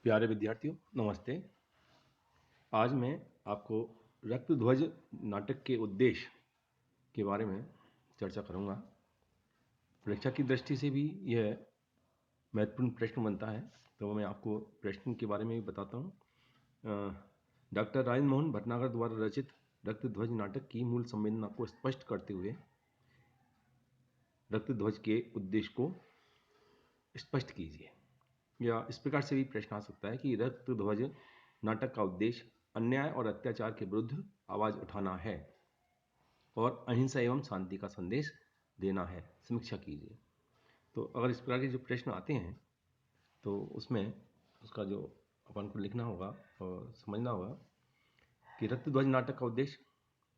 प्यारे विद्यार्थियों, नमस्ते। आज मैं आपको रक्तध्वज नाटक के उद्देश्य के बारे में चर्चा करूंगा। परीक्षा की दृष्टि से भी यह महत्वपूर्ण प्रश्न बनता है, तो मैं आपको प्रश्न के बारे में भी बताता हूँ। डॉक्टर राजेंद्र मोहन भटनागर द्वारा रचित रक्तध्वज नाटक की मूल संवेदना को स्पष्ट करते हुए रक्तध्वज के उद्देश्य को स्पष्ट कीजिए। या इस प्रकार से भी प्रश्न आ सकता है कि रक्तध्वज नाटक का उद्देश्य अन्याय और अत्याचार के विरुद्ध आवाज उठाना है और अहिंसा एवं शांति का संदेश देना है। समीक्षा कीजिए। तो अगर इस प्रकार के जो प्रश्न आते हैं तो उसमें उसका जो अपन को लिखना होगा और समझना होगा कि रक्तध्वज नाटक का उद्देश्य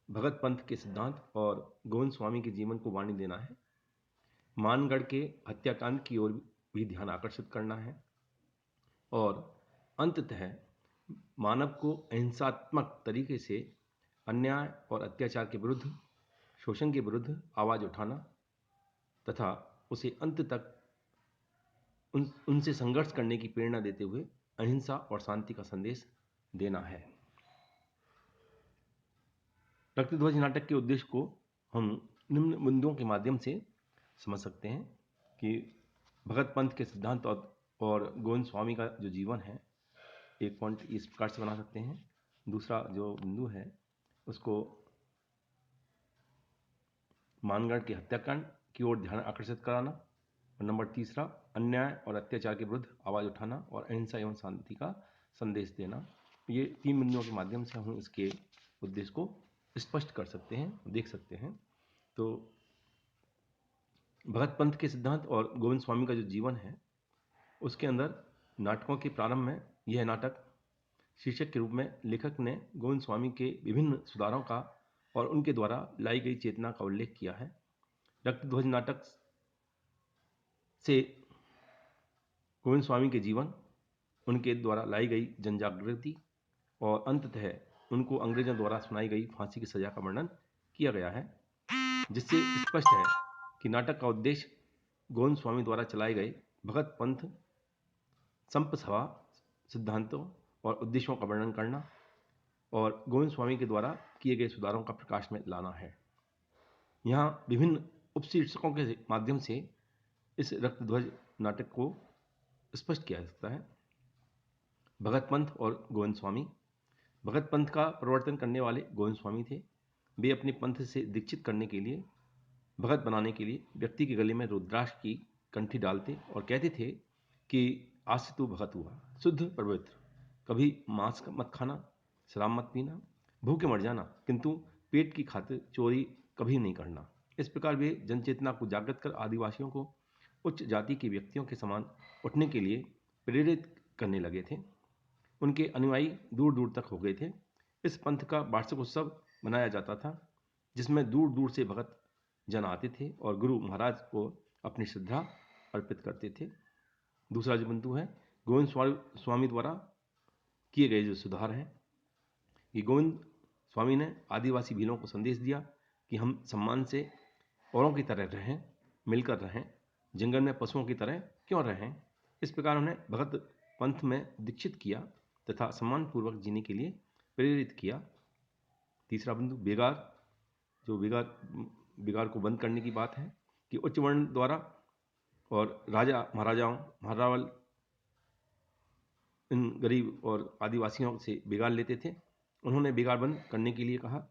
भगत पंथ के सिद्धांत और गोविंद स्वामी के जीवन को वाणी देना है। मानगढ़ के हत्याकांड की ओर भी ध्यान आकर्षित करना है और अंततः मानव को अहिंसात्मक तरीके से अन्याय और अत्याचार के विरुद्ध, शोषण के विरुद्ध आवाज उठाना तथा उसे अंत तक उनसे संघर्ष करने की प्रेरणा देते हुए अहिंसा और शांति का संदेश देना है। रक्तध्वज नाटक के उद्देश्य को हम निम्न बिंदुओं के माध्यम से समझ सकते हैं कि भगत पंथ के सिद्धांत और गोविंद स्वामी का जो जीवन है, एक पॉइंट इस प्रकार से बना सकते हैं। दूसरा जो बिंदु है उसको मानगढ़ के हत्याकांड की ओर ध्यान आकर्षित कराना, और नंबर तीसरा अन्याय और अत्याचार के विरुद्ध आवाज उठाना और अहिंसा एवं शांति का संदेश देना। ये तीन बिंदुओं के माध्यम से हम इसके उद्देश्य को स्पष्ट कर सकते हैं, देख सकते हैं। तो भगत पंथ के सिद्धांत और गोविंद स्वामी का जो जीवन है उसके अंदर नाटकों के प्रारंभ में यह नाटक शीर्षक के रूप में लेखक ने गोविंद स्वामी के विभिन्न सुधारों का और उनके द्वारा लाई गई चेतना का उल्लेख किया है। रक्तध्वज नाटक से गोविंद स्वामी के जीवन, उनके द्वारा लाई गई जनजागृति और अंततः उनको अंग्रेजों द्वारा सुनाई गई फांसी की सजा का वर्णन किया गया है, जिससे स्पष्ट है कि नाटक का उद्देश्य गोविंद स्वामी द्वारा चलाए गए भगत पंथ संप सभा सिद्धांतों और उद्देश्यों का वर्णन करना और गोविंद स्वामी के द्वारा किए गए सुधारों का प्रकाश में लाना है। यहाँ विभिन्न उपशीर्षकों के माध्यम से इस रक्तध्वज नाटक को स्पष्ट किया जा सकता है। भगत पंथ और गोविंद स्वामी। भगत पंथ का प्रवर्तन करने वाले गोविंद स्वामी थे। वे अपने पंथ से दीक्षित करने के लिए, भगत बनाने के लिए व्यक्ति के गले में रुद्राक्ष की कंठी डालते और कहते थे कि आज से तू भगत हुआ, शुद्ध पवित्र, कभी मांस मत खाना, शराब मत पीना, भूखे मर जाना, किंतु पेट की खातिर चोरी कभी नहीं करना। इस प्रकार वे जनचेतना को जागृत कर आदिवासियों को उच्च जाति के व्यक्तियों के समान उठने के लिए प्रेरित करने लगे थे। उनके अनुयायी दूर दूर तक हो गए थे। इस पंथ का वार्षिक उत्सव मनाया जाता था, जिसमें दूर दूर से भगत जन आते थे और गुरु महाराज को अपनी श्रद्धा अर्पित करते थे। दूसरा जो बिंदु है गोविंद स्वामी द्वारा किए गए जो सुधार हैं, कि गोविंद स्वामी ने आदिवासी भीलों को संदेश दिया कि हम सम्मान से औरों की तरह रहें, मिलकर रहें, जंगल में पशुओं की तरह क्यों रहें। इस प्रकार उन्हें भगत पंथ में दीक्षित किया तथा सम्मानपूर्वक जीने के लिए प्रेरित किया। तीसरा बिंदु बेगार, जो बेगार को बंद करने की बात है कि उच्च वर्ण द्वारा और राजा महाराजाओं महारावल इन गरीब और आदिवासियों से बेगार लेते थे। उन्होंने बेगार बंद करने के लिए कहा।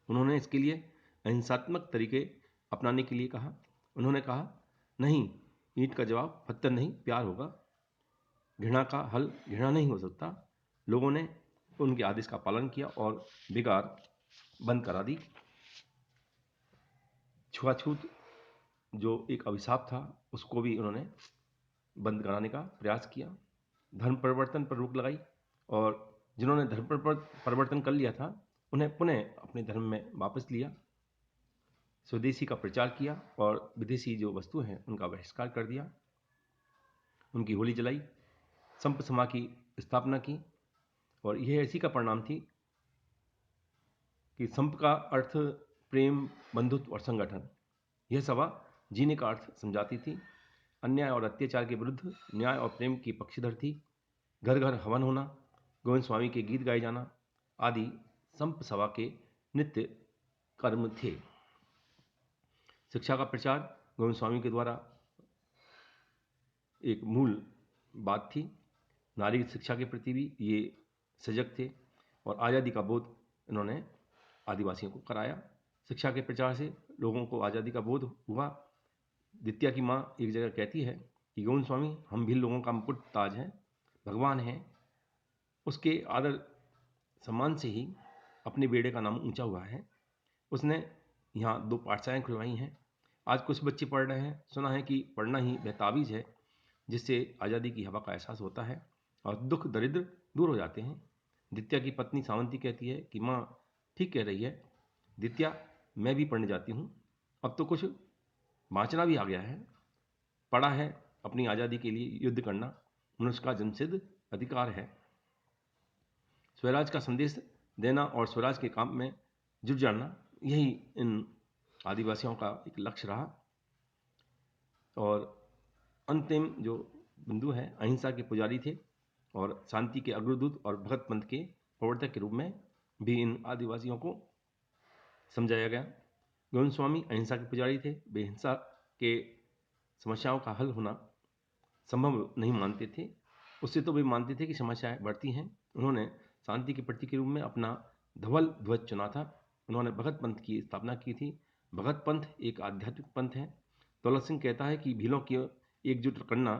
उन्होंने इसके लिए अहिंसात्मक तरीके अपनाने के लिए कहा। उन्होंने कहा, नहीं, ईंट का जवाब पत्थर नहीं प्यार होगा, घृणा का हल घृणा नहीं हो सकता। लोगों ने उनके आदेश का पालन किया और बेगार बंद करा दी। छुआछूत जो एक अभिशाप था उसको भी उन्होंने बंद कराने का प्रयास किया। धर्म परिवर्तन पर रोक लगाई और जिन्होंने धर्म परिवर्तन कर लिया था उन्हें पुनः अपने धर्म में वापस लिया। स्वदेशी का प्रचार किया और विदेशी जो वस्तु हैं उनका बहिष्कार कर दिया। उनकी होली जलाई, संप सभा की स्थापना की और यह इसी का परिणाम थी कि संप का अर्थ प्रेम, बंधुत्व और संगठन। यह सभा जीने का अर्थ समझाती थी, अन्याय और अत्याचार के विरुद्ध न्याय और प्रेम की पक्षधर थी। घर घर हवन होना, गोविंद स्वामी के गीत गाए जाना आदि संप सभा के नित्य कर्म थे। शिक्षा का प्रचार गोविंद स्वामी के द्वारा एक मूल बात थी। नारी की शिक्षा के प्रति भी ये सजग थे और आज़ादी का बोध इन्होंने आदिवासियों को कराया। शिक्षा के प्रचार से लोगों को आज़ादी का बोध हुआ। द्वितीया की माँ एक जगह कहती है कि गोविंद स्वामी हम भी लोगों का मुकुट ताज हैं, भगवान हैं। उसके आदर सम्मान से ही अपने बेड़े का नाम ऊंचा हुआ है। उसने यहाँ 2 पाठशालाएँ खुलवाई हैं। आज कुछ बच्चे पढ़ रहे हैं। सुना है कि पढ़ना ही वह ताबीज़ है जिससे आज़ादी की हवा का एहसास होता है और दुख दरिद्र दूर हो जाते हैं। द्वितीया की पत्नी सावंती कहती है कि माँ ठीक कह रही है द्वितीया, मैं भी पढ़ने जाती हूँ। अब तो कुछ बाँचना भी आ गया है। पढ़ा है अपनी आज़ादी के लिए युद्ध करना मनुष्य का जन्मसिद्ध अधिकार है। स्वराज का संदेश देना और स्वराज के काम में जुट जाना, यही इन आदिवासियों का एक लक्ष्य रहा। और अंतिम जो बिंदु है, अहिंसा के पुजारी थे और शांति के अग्रदूत और भगत पंथ के प्रवर्तक के रूप में भी इन आदिवासियों को समझाया गया। गोविंद स्वामी अहिंसा के पुजारी थे। वे हिंसा के समस्याओं का हल होना संभव नहीं मानते थे। उससे तो वे मानते थे कि समस्याएं बढ़ती हैं। उन्होंने शांति के प्रतीक के रूप में अपना धवल ध्वज चुना था। उन्होंने भगत पंथ की स्थापना की थी। भगत पंथ एक आध्यात्मिक पंथ है। दौलत सिंह कहता है कि भीलों की एकजुट करना,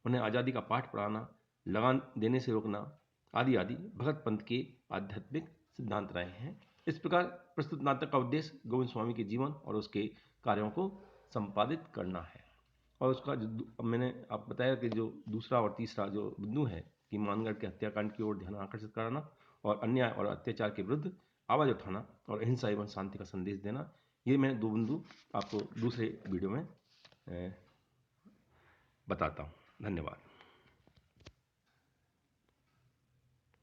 उन्हें आज़ादी का पाठ पढ़ाना, लगान देने से रोकना आदि आदि भगत पंथ के आध्यात्मिक सिद्धांत रहे हैं। इस प्रकार प्रस्तुत नाटक का उद्देश्य गोविंद स्वामी के जीवन और उसके कार्यों को संपादित करना है। और उसका जो मैंने आप बताया कि जो दूसरा और तीसरा जो बिंदु है कि मानगढ़ के हत्याकांड की ओर ध्यान आकर्षित कराना और अन्याय और अत्याचार के विरुद्ध आवाज़ उठाना और अहिंसा एवं शांति का संदेश देना, ये मैं 2 बिंदु आपको दूसरे वीडियो में बताता हूँ। धन्यवाद।